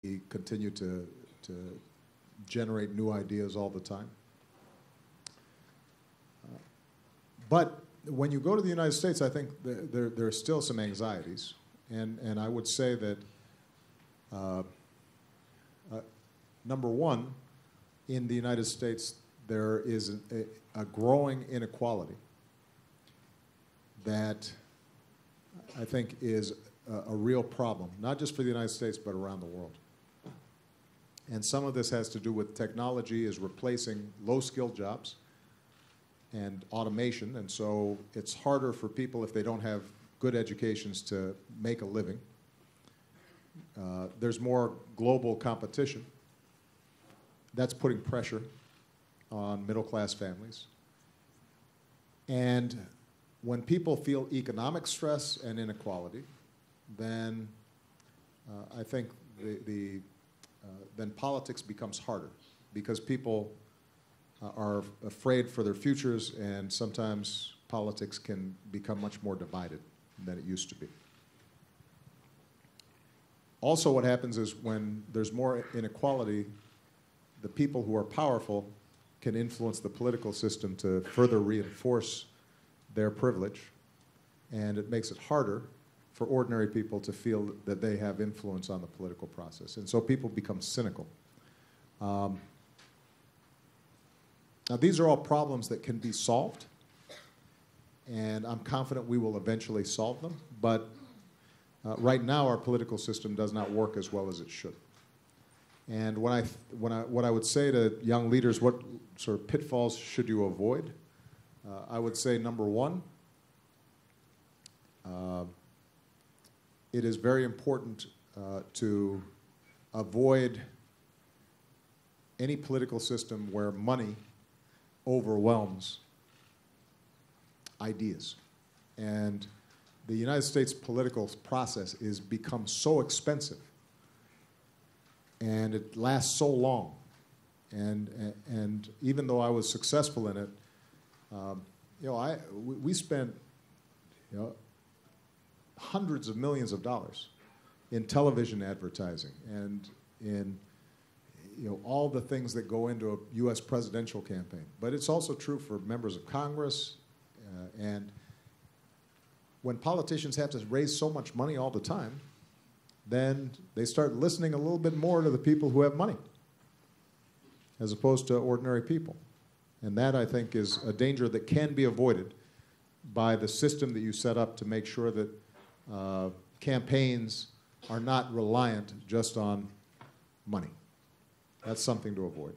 We continue to generate new ideas all the time. But when you go to the United States, I think there are still some anxieties. And I would say that, number one, in the United States, there is a growing inequality that I think is a real problem, not just for the United States, but around the world. And some of this has to do with technology is replacing low-skilled jobs and automation, and so it's harder for people if they don't have good educations to make a living. There's more global competition. That's putting pressure on middle-class families. And when people feel economic stress and inequality, then I think then politics becomes harder because people are afraid for their futures, and sometimes politics can become much more divided than it used to be. Also, what happens is when there's more inequality, the people who are powerful can influence the political system to further reinforce their privilege, and it makes it harder for ordinary people to feel that they have influence on the political process. And so people become cynical. Now, these are all problems that can be solved, and I'm confident we will eventually solve them, but right now our political system does not work as well as it should. And what I would say to young leaders, what sort of pitfalls should you avoid? I would say, number one, it is very important to avoid any political system where money overwhelms ideas. And the United States political process is become so expensive, and it lasts so long. And even though I was successful in it, we spent hundreds of millions of dollars in television advertising and in all the things that go into a U.S. presidential campaign. But it's also true for members of Congress. And when politicians have to raise so much money all the time, then they start listening a little bit more to the people who have money as opposed to ordinary people. And that, I think, is a danger that can be avoided by the system that you set up to make sure that campaigns are not reliant just on money. That's something to avoid.